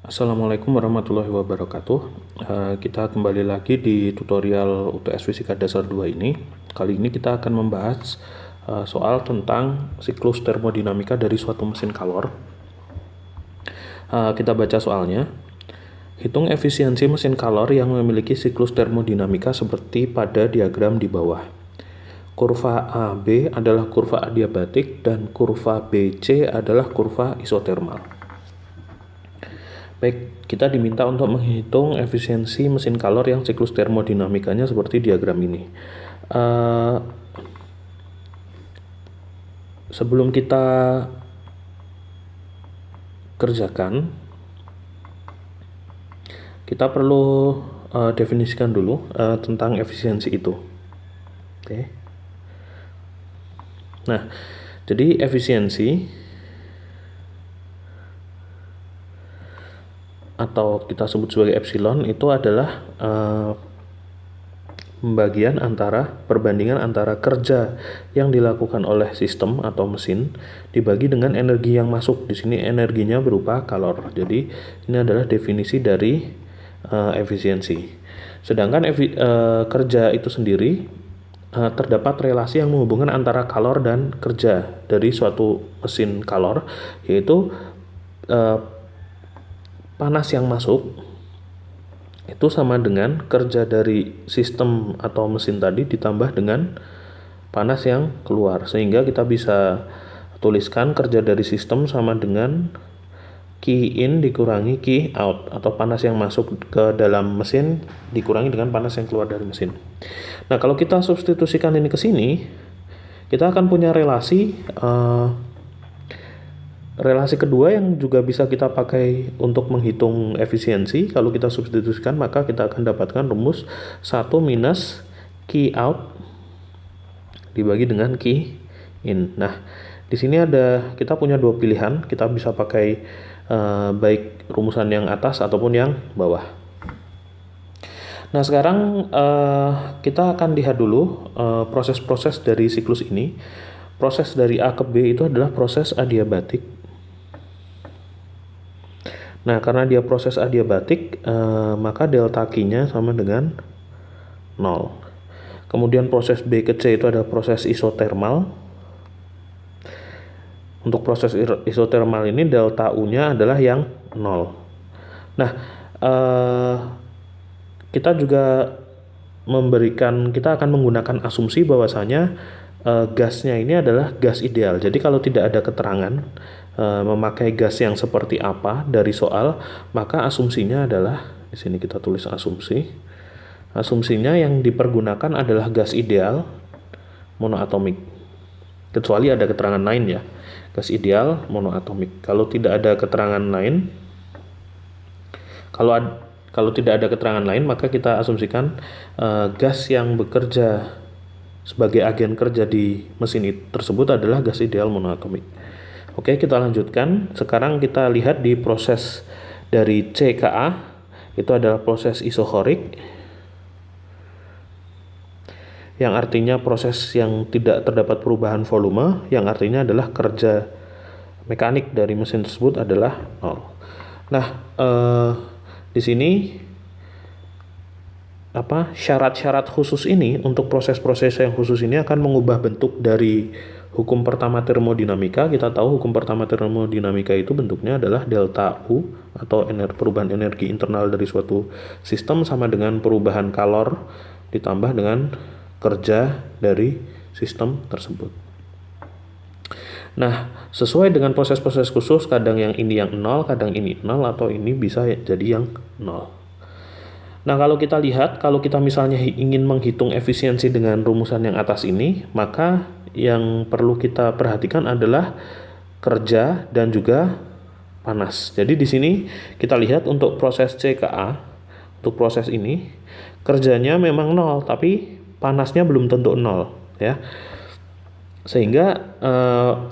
Assalamualaikum warahmatullahi wabarakatuh. Kita kembali lagi di tutorial UTS Fisika Dasar 2 ini. Kali ini kita akan membahas soal tentang siklus termodinamika dari suatu mesin kalor. Kita baca soalnya. Hitung efisiensi mesin kalor yang memiliki siklus termodinamika seperti pada diagram di bawah. Kurva AB adalah kurva adiabatik dan kurva BC adalah kurva isotermal. Baik, kita diminta untuk menghitung efisiensi mesin kalor yang siklus termodinamikanya seperti diagram ini. Sebelum kita kerjakan, kita perlu definisikan dulu tentang efisiensi itu. Oke. Nah, jadi efisiensi atau kita sebut sebagai epsilon itu adalah perbandingan antara kerja yang dilakukan oleh sistem atau mesin dibagi dengan energi yang masuk. Di sini energinya berupa kalor. Jadi ini adalah definisi dari efisiensi. Sedangkan kerja itu sendiri terdapat relasi yang menghubungkan antara kalor dan kerja dari suatu mesin kalor, yaitu panas yang masuk itu sama dengan kerja dari sistem atau mesin tadi ditambah dengan panas yang keluar, sehingga kita bisa tuliskan kerja dari sistem sama dengan Q in dikurangi Q out, atau panas yang masuk ke dalam mesin dikurangi dengan panas yang keluar dari mesin. Nah, kalau kita substitusikan ini ke sini, kita akan punya relasi kedua yang juga bisa kita pakai untuk menghitung efisiensi. Kalau kita substitusikan, maka kita akan dapatkan rumus 1 minus Q out dibagi dengan Q in. Nah, di sini kita punya dua pilihan. Kita bisa pakai baik rumusan yang atas ataupun yang bawah. Nah, sekarang kita akan lihat dulu proses-proses dari siklus ini. Proses dari A ke B itu adalah proses adiabatik. Nah, karena dia proses adiabatik, maka delta Q-nya sama dengan 0. Kemudian proses B ke C itu adalah proses isotermal. Untuk proses isotermal ini delta U-nya adalah yang 0. Nah, kita akan menggunakan asumsi bahwasanya gasnya ini adalah gas ideal. Jadi kalau tidak ada keterangan memakai gas yang seperti apa dari soal, maka asumsinya adalah, di sini kita tulis asumsi. Asumsinya yang dipergunakan adalah gas ideal monoatomik. Kecuali ada keterangan lain ya. Gas ideal monoatomik. Kalau tidak ada keterangan lain, kalau tidak ada keterangan lain, maka kita asumsikan gas yang bekerja sebagai agen kerja di mesin tersebut adalah gas ideal monoatomik. Oke, kita lanjutkan. Sekarang kita lihat di proses dari C ke A, itu adalah proses isochorik, yang artinya proses yang tidak terdapat perubahan volume, yang artinya adalah kerja mekanik dari mesin tersebut adalah 0. Nah, di sini syarat-syarat khusus ini untuk proses-proses yang khusus ini akan mengubah bentuk dari hukum pertama termodinamika. Kita tahu hukum pertama termodinamika itu bentuknya adalah delta U, atau perubahan energi internal dari suatu sistem sama dengan perubahan kalor ditambah dengan kerja dari sistem tersebut. Nah, sesuai dengan proses-proses khusus, kadang yang ini yang 0, kadang ini 0, atau ini bisa jadi yang 0. Nah, kalau kita lihat, kalau kita misalnya ingin menghitung efisiensi dengan rumusan yang atas ini, maka yang perlu kita perhatikan adalah kerja dan juga panas. Jadi di sini kita lihat untuk proses C ke A, untuk proses ini, kerjanya memang 0, tapi panasnya belum tentu 0, ya. Sehingga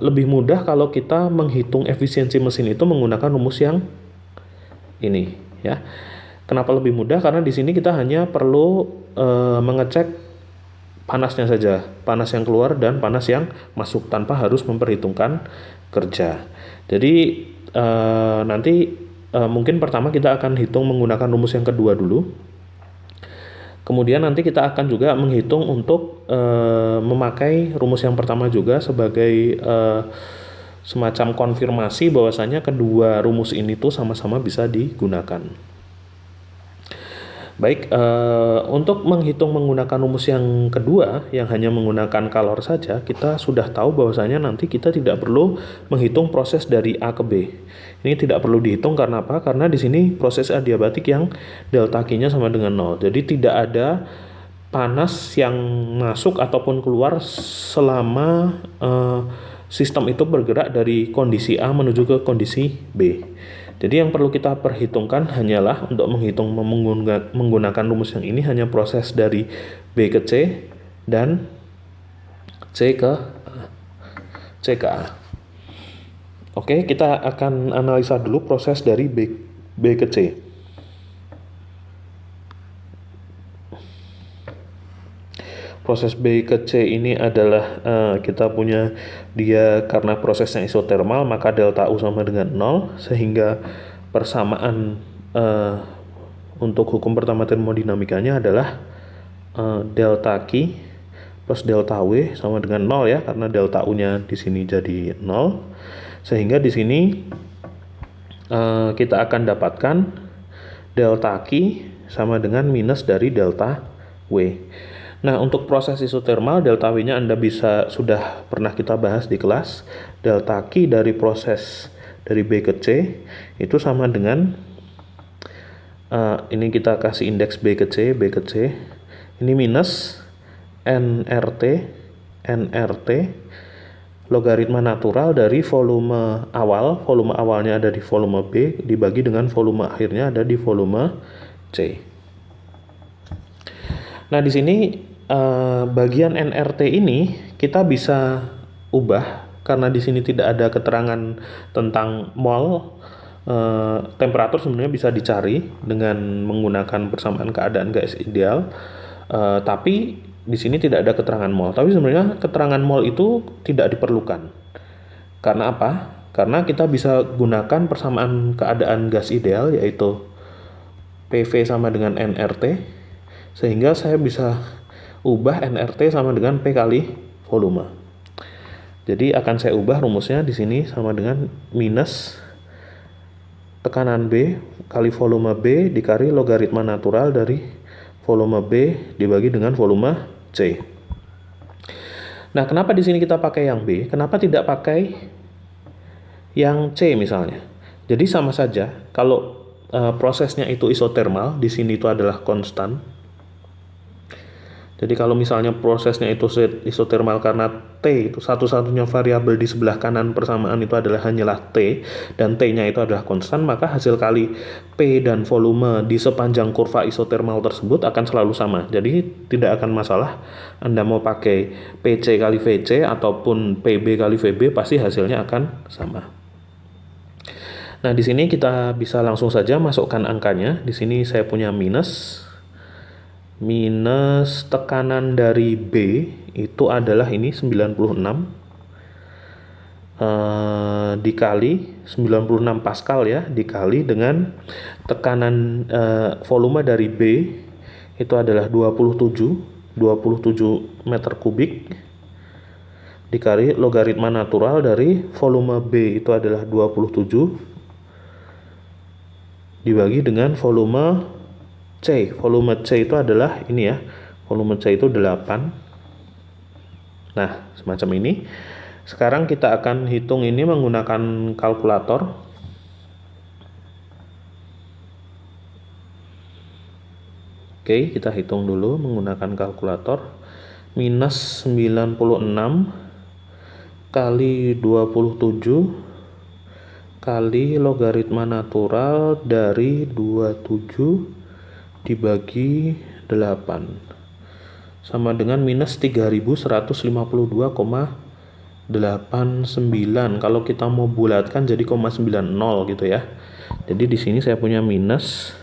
lebih mudah kalau kita menghitung efisiensi mesin itu menggunakan rumus yang ini, ya. Kenapa lebih mudah? Karena di sini kita hanya perlu mengecek panasnya saja, panas yang keluar dan panas yang masuk, tanpa harus memperhitungkan kerja. Jadi nanti mungkin pertama kita akan hitung menggunakan rumus yang kedua dulu. Kemudian nanti kita akan juga menghitung untuk memakai rumus yang pertama juga sebagai semacam konfirmasi bahwasanya kedua rumus ini tuh sama-sama bisa digunakan. Baik, untuk menghitung menggunakan rumus yang kedua yang hanya menggunakan kalor saja, kita sudah tahu bahwasanya nanti kita tidak perlu menghitung proses dari A ke B. Ini tidak perlu dihitung karena apa? Karena di sini proses adiabatik yang delta Q-nya sama dengan 0. Jadi tidak ada panas yang masuk ataupun keluar selama sistem itu bergerak dari kondisi A menuju ke kondisi B. Jadi yang perlu kita perhitungkan hanyalah untuk menghitung menggunakan rumus yang ini hanya proses dari B ke C dan C ke A. Oke, kita akan analisa dulu proses dari B ke C. Proses B ke C ini adalah kita punya dia karena prosesnya isotermal maka delta U sama dengan 0 sehingga persamaan untuk hukum pertama termodinamikanya adalah delta Q plus delta W sama dengan 0 ya karena delta U-nya di sini jadi 0 sehingga di sini kita akan dapatkan delta Q sama dengan minus dari delta W. Nah, untuk proses isotermal, delta W-nya Anda sudah pernah kita bahas di kelas. Delta Q dari proses dari B ke C itu sama dengan, ini kita kasih indeks B ke C. Ini minus nRT logaritma natural dari volume awalnya ada di volume B, dibagi dengan volume akhirnya ada di volume C. Nah, di sini bagian nRT ini kita bisa ubah karena di sini tidak ada keterangan tentang mol. Temperatur sebenarnya bisa dicari dengan menggunakan persamaan keadaan gas ideal, tapi di sini tidak ada keterangan mol. Tapi sebenarnya keterangan mol itu tidak diperlukan. Karena apa? Karena kita bisa gunakan persamaan keadaan gas ideal yaitu PV sama dengan nRT, sehingga saya bisa ubah nRT sama dengan P kali volume. Jadi akan saya ubah rumusnya di sini sama dengan minus tekanan B kali volume B dikali logaritma natural dari volume B dibagi dengan volume C. Nah, kenapa di sini kita pakai yang B? Kenapa tidak pakai yang C misalnya? Jadi sama saja kalau prosesnya itu isotermal, di sini itu adalah konstan. Jadi kalau misalnya prosesnya itu isotermal karena T itu satu-satunya variabel di sebelah kanan persamaan itu hanyalah T dan T-nya itu adalah konstan, maka hasil kali P dan volume di sepanjang kurva isotermal tersebut akan selalu sama. Jadi tidak akan masalah Anda mau pakai PC kali VC ataupun PB kali VB pasti hasilnya akan sama. Nah, di sini kita bisa langsung saja masukkan angkanya. Di sini saya punya minus tekanan dari B itu adalah ini 96 dikali 96 Pascal ya, dikali dengan tekanan volume dari B itu adalah 27 meter kubik dikali logaritma natural dari volume B itu adalah 27 dibagi dengan volume C. Volume C itu adalah ini ya, volume C itu 8. Nah, semacam ini. Sekarang kita akan hitung ini menggunakan kalkulator. Oke, kita hitung dulu menggunakan kalkulator. Minus 96 kali 27 kali logaritma natural dari 27 dibagi 8 sama dengan minus 3152,89. Kalau kita mau bulatkan jadi 0,90 gitu ya. Jadi di sini saya punya minus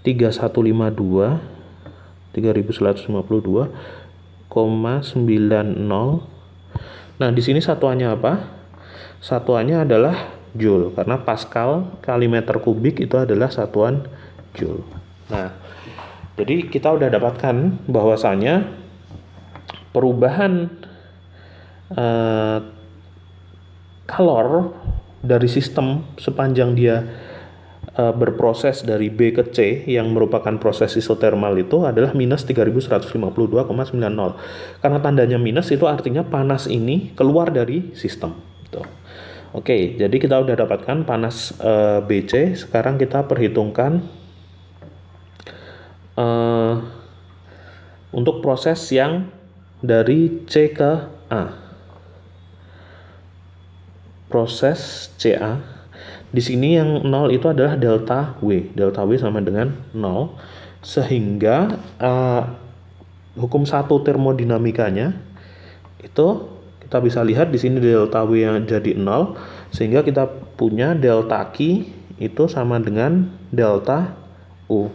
3152,90. Nah, di sini satuannya apa? Satuannya adalah Joule, karena Pascal kali meter kubik itu adalah satuan Joule. Nah, jadi kita udah dapatkan bahwasanya perubahan kalor dari sistem sepanjang dia berproses dari B ke C yang merupakan proses isotermal itu adalah minus 3152,90. Karena tandanya minus itu artinya panas ini keluar dari sistem. Tuh. Oke, jadi kita udah dapatkan panas BC. Sekarang kita perhitungkan untuk proses yang dari C ke A. Proses CA. Di sini yang 0 itu adalah delta W. Delta W sama dengan 0. Sehingga hukum 1 termodinamikanya itu kita bisa lihat di sini delta W yang jadi 0. Sehingga kita punya delta Q itu sama dengan delta U.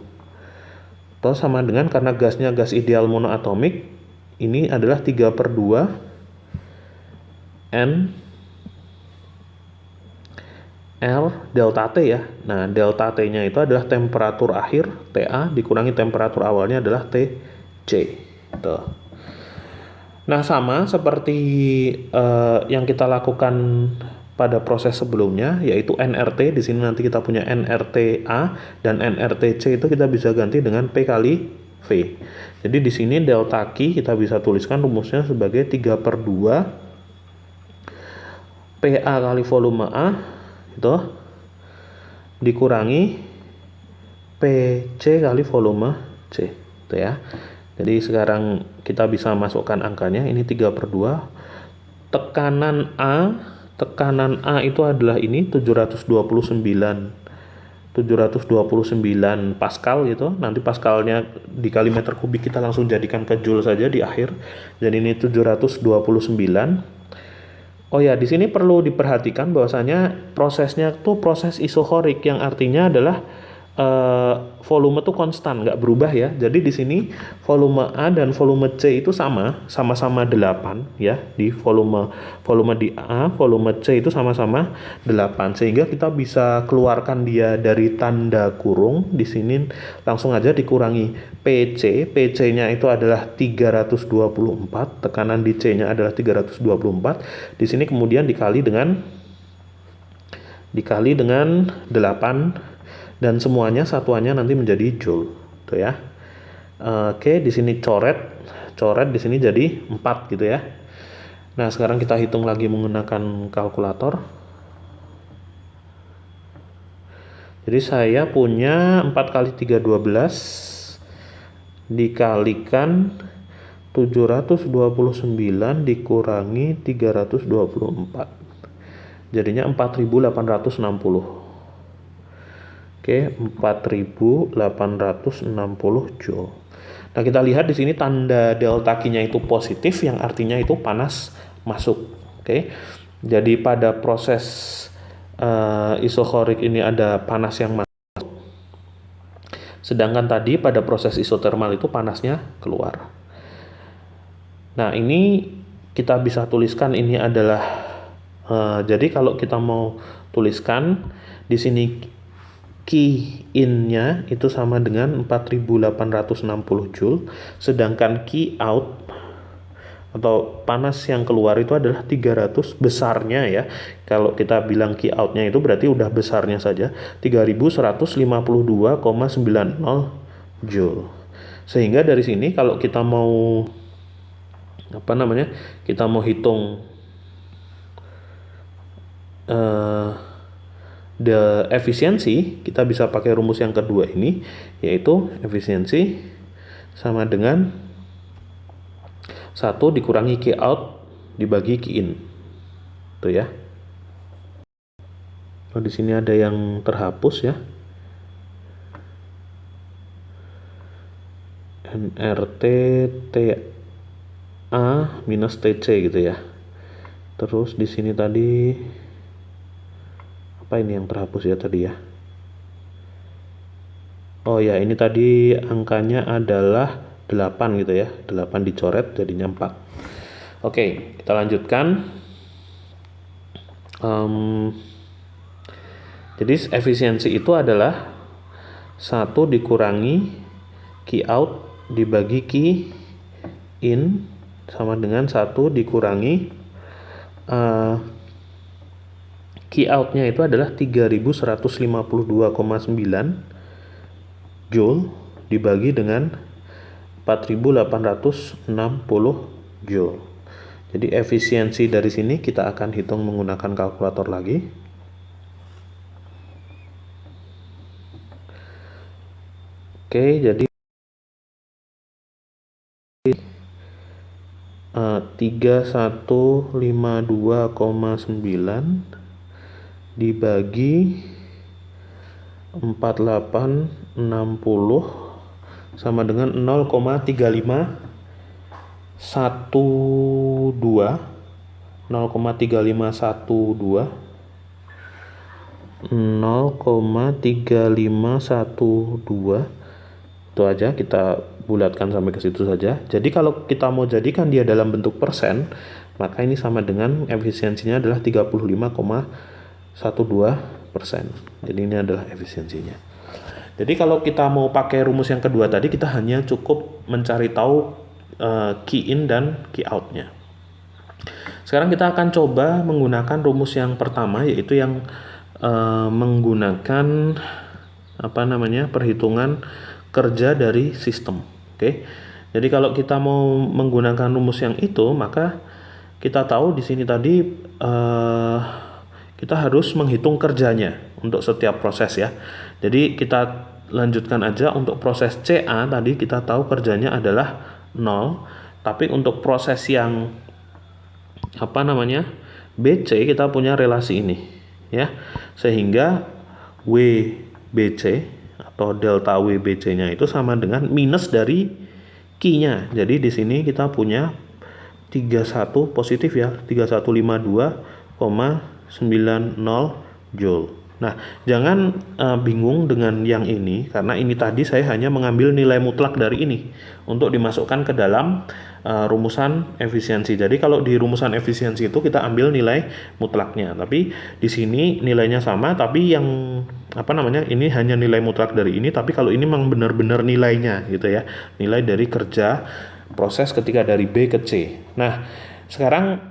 Atau sama dengan karena gasnya gas ideal monoatomik, ini adalah 3/2 N L delta T ya. Nah, delta T-nya itu adalah temperatur akhir TA dikurangi temperatur awalnya adalah TC. Tuh. Nah, sama seperti yang kita lakukan pada proses sebelumnya, yaitu nRT. Di sini nanti kita punya nRTA dan nRTC itu kita bisa ganti dengan P kali V. Jadi di sini delta Q kita bisa tuliskan rumusnya sebagai 3/2 PA kali volume A itu dikurangi PC kali volume C itu ya. Jadi sekarang kita bisa masukkan angkanya, ini 3/2. Tekanan A itu adalah ini 729 Pascal gitu. Nanti Pascalnya dikali meter kubik kita langsung jadikan ke Joule saja di akhir. Jadi ini 729. Oh ya, di sini perlu diperhatikan bahwasanya prosesnya tuh proses isohorik yang artinya adalah volume tuh konstan, nggak berubah ya. Jadi di sini volume A dan volume C itu sama-sama 8 ya. Di volume di A, volume C itu sama-sama 8. Sehingga kita bisa keluarkan dia dari tanda kurung. Di sini langsung aja dikurangi PC. PC-nya itu adalah 324, tekanan di C-nya adalah 324. Di sini kemudian dikali dengan 8 dan semuanya satuannya nanti menjadi Joule. Tuh ya. Oke, di sini coret di sini jadi 4 gitu ya. Nah, sekarang kita hitung lagi menggunakan kalkulator. Jadi saya punya 4 kali 3 12 dikalikan 729 dikurangi 324. Jadinya 4860. Oke, 4860 Joule. Nah, kita lihat di sini tanda delta Q-nya itu positif, yang artinya itu panas masuk. Oke. Jadi pada proses isohorik ini ada panas yang masuk. Sedangkan tadi pada proses isotermal itu panasnya keluar. Nah, ini kita bisa tuliskan ini adalah jadi kalau kita mau tuliskan di sini Q in-nya itu sama dengan 4860 Joule, sedangkan Q out atau panas yang keluar itu adalah 300 besarnya ya. Kalau kita bilang Q out-nya itu berarti udah besarnya saja 3152,90 Joule. Sehingga dari sini kalau kita mau kita mau hitung efisiensi, kita bisa pakai rumus yang kedua ini, yaitu efisiensi sama dengan 1 dikurangi Q out dibagi Q in. Tuh ya. Oh, di sini ada yang terhapus ya. nRT TA minus TC gitu ya. Terus di sini tadi apa ini yang terhapus ya tadi ya? Oh ya, ini tadi angkanya adalah 8 gitu ya. 8 dicoret jadinya 4. Oke, kita lanjutkan. Jadi efisiensi itu adalah 1 dikurangi key out dibagi key in sama dengan 1 dikurangi key outnya itu adalah 3152,9 joule dibagi dengan 4860 joule. Jadi efisiensi dari sini kita akan hitung menggunakan kalkulator lagi. Oke, jadi 3152,9 dibagi 4860 sama dengan 0,3512 itu aja, kita bulatkan sampai ke situ saja. Jadi kalau kita mau jadikan dia dalam bentuk persen, maka ini sama dengan efisiensinya adalah 35,12%. Jadi ini adalah efisiensinya. Jadi kalau kita mau pakai rumus yang kedua tadi, kita hanya cukup mencari tahu key in dan key out-nya. Sekarang kita akan coba menggunakan rumus yang pertama, yaitu yang menggunakan perhitungan kerja dari sistem. Oke. Jadi kalau kita mau menggunakan rumus yang itu, maka kita tahu di sini tadi kita harus menghitung kerjanya untuk setiap proses ya. Jadi kita lanjutkan aja. Untuk proses CA tadi kita tahu kerjanya adalah 0, tapi untuk proses yang BC kita punya relasi ini ya, sehingga WBC atau delta WBC-nya itu sama dengan minus dari Q-nya. Jadi di sini kita punya 31 positif ya, 3152,90 joule. Nah, jangan bingung dengan yang ini, karena ini tadi saya hanya mengambil nilai mutlak dari ini untuk dimasukkan ke dalam rumusan efisiensi. Jadi kalau di rumusan efisiensi itu kita ambil nilai mutlaknya, tapi di sini nilainya sama, tapi yang ini hanya nilai mutlak dari ini, tapi kalau ini memang benar-benar nilainya gitu ya, nilai dari kerja proses ketika dari B ke C. Nah, sekarang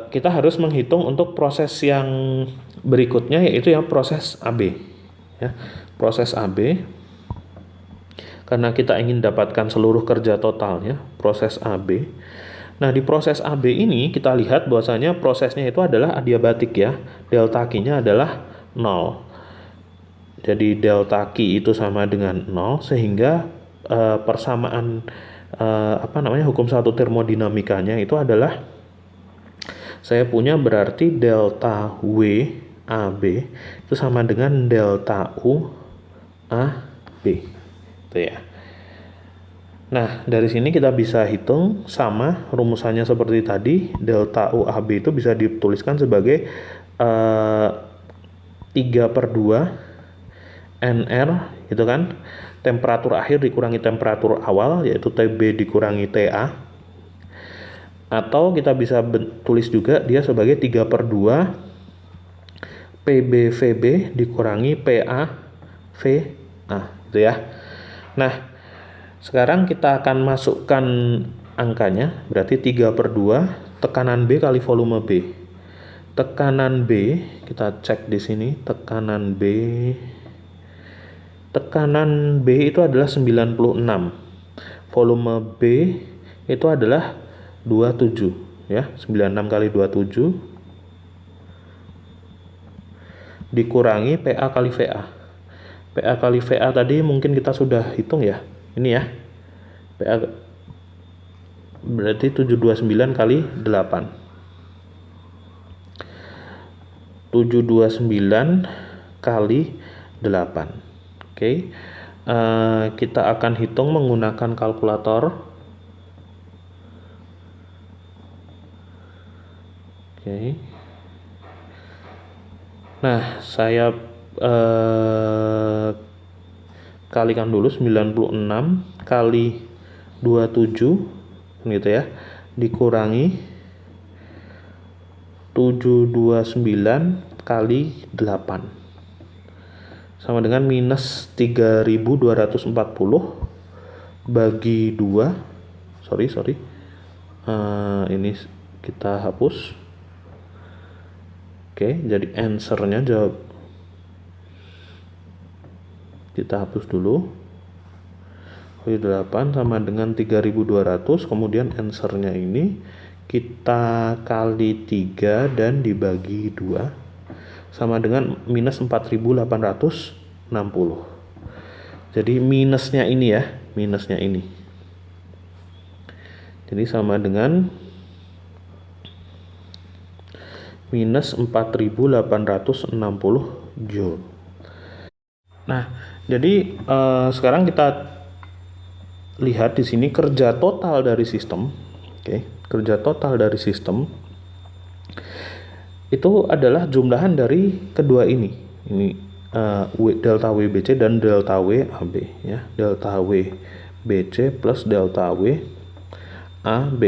kita harus menghitung untuk proses yang berikutnya, yaitu yang proses AB ya. Proses AB, karena kita ingin dapatkan seluruh kerja totalnya, proses AB. Nah, di proses AB ini kita lihat bahwasanya prosesnya itu adalah adiabatik ya. Delta Q-nya adalah 0. Jadi delta Q itu sama dengan 0, sehingga persamaan hukum satu termodinamikanya itu adalah, saya punya berarti delta W AB itu sama dengan delta U AB itu ya. Nah, dari sini kita bisa hitung sama rumusannya seperti tadi. Delta U AB itu bisa dituliskan sebagai 3/2 NR gitu kan, temperatur akhir dikurangi temperatur awal, yaitu TB dikurangi TA. Atau kita bisa tulis juga dia sebagai 3/2 PBVB dikurangi PAVA gitu ya. Nah, sekarang kita akan masukkan angkanya, berarti 3/2 tekanan B kali volume B. Tekanan B kita cek di sini, tekanan B itu adalah 96. Volume B itu adalah 27 ya, 96 kali 27 dikurangi PA kali VA. PA kali VA tadi mungkin kita sudah hitung ya. Ini ya. PA berarti 729 kali 8. 729 kali 8. Oke. Kita akan hitung menggunakan kalkulator. Oke. Nah, saya kalikan dulu 96 kali 27 gitu ya, dikurangi 729 kali 8. sama dengan minus 3240 bagi 2. Sorry. Ini kita hapus. Oke, jadi answernya jawab. Kita hapus dulu. 8 sama dengan 3200, kemudian answernya ini kita kali 3 dan dibagi 2 sama dengan minus 4860. Jadi minusnya ini ya, minusnya ini. Jadi sama dengan minus 4860 Joule. Nah, jadi sekarang kita lihat di sini kerja total dari sistem. Oke, kerja total dari sistem itu adalah jumlahan dari kedua ini. Ini delta WBC dan delta WAB ya. Delta WBC plus delta WAB.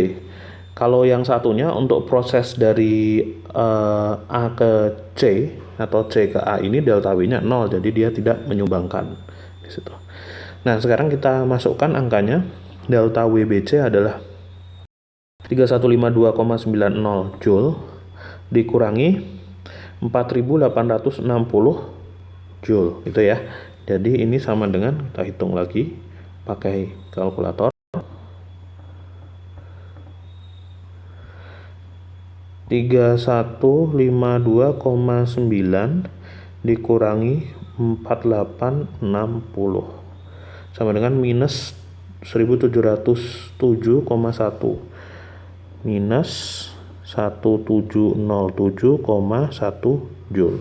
Kalau yang satunya untuk proses dari A ke C atau C ke A ini delta W-nya 0, jadi dia tidak menyumbangkan di situ. Nah, sekarang kita masukkan angkanya. Delta WBC adalah 3152,90 Joule dikurangi 4860 Joule itu ya. Jadi ini sama dengan, kita hitung lagi pakai kalkulator. 3152,9 dikurangi 4860 sama dengan minus 1707,1 minus 1707,1 Joule.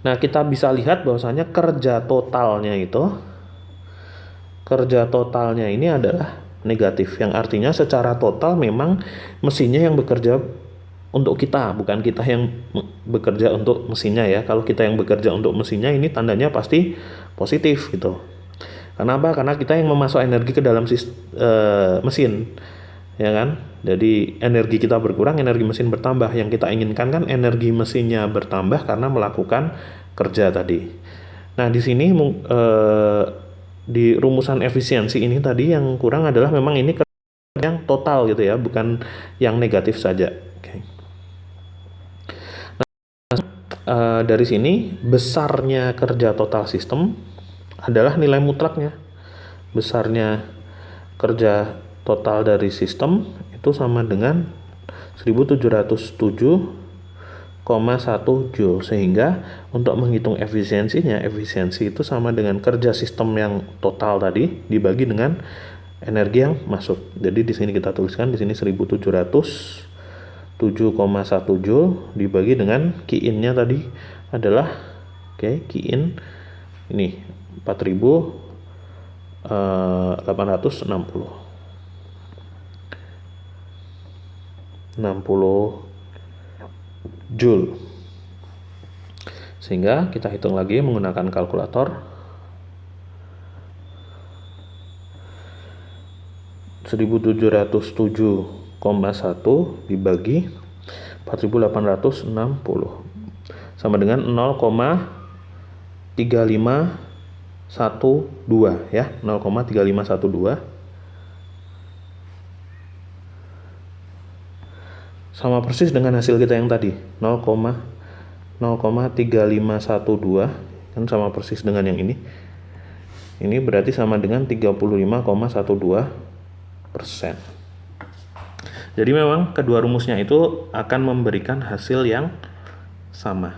Nah, kita bisa lihat bahwasanya kerja totalnya ini adalah negatif, yang artinya secara total memang mesinnya yang bekerja untuk kita, bukan kita yang bekerja untuk mesinnya ya. Kalau kita yang bekerja untuk mesinnya, ini tandanya pasti positif gitu. Kenapa? Karena kita yang memasuk energi ke dalam mesin, ya kan? Jadi energi kita berkurang, energi mesin bertambah. Yang kita inginkan kan energi mesinnya bertambah karena melakukan kerja tadi. Nah, di sini di rumusan efisiensi ini tadi yang kurang adalah memang ini kerja yang total gitu ya, bukan yang negatif saja. Oke. Dari sini besarnya kerja total sistem adalah nilai mutlaknya. Besarnya kerja total dari sistem itu sama dengan 1707,1 Joule, sehingga untuk menghitung efisiensinya, efisiensi itu sama dengan kerja sistem yang total tadi dibagi dengan energi yang masuk. Jadi di sini kita tuliskan di sini 1707,1 Joule dibagi dengan Q-in-nya tadi adalah Q-in ini 4860 Joule. Sehingga kita hitung lagi menggunakan kalkulator. 1707,1 dibagi 4860 sama dengan 0,3512 ya, 0,3512 sama persis dengan hasil kita yang tadi 0,3512 kan sama persis dengan yang ini. Ini berarti sama dengan 35,12%. Jadi memang kedua rumusnya itu akan memberikan hasil yang sama.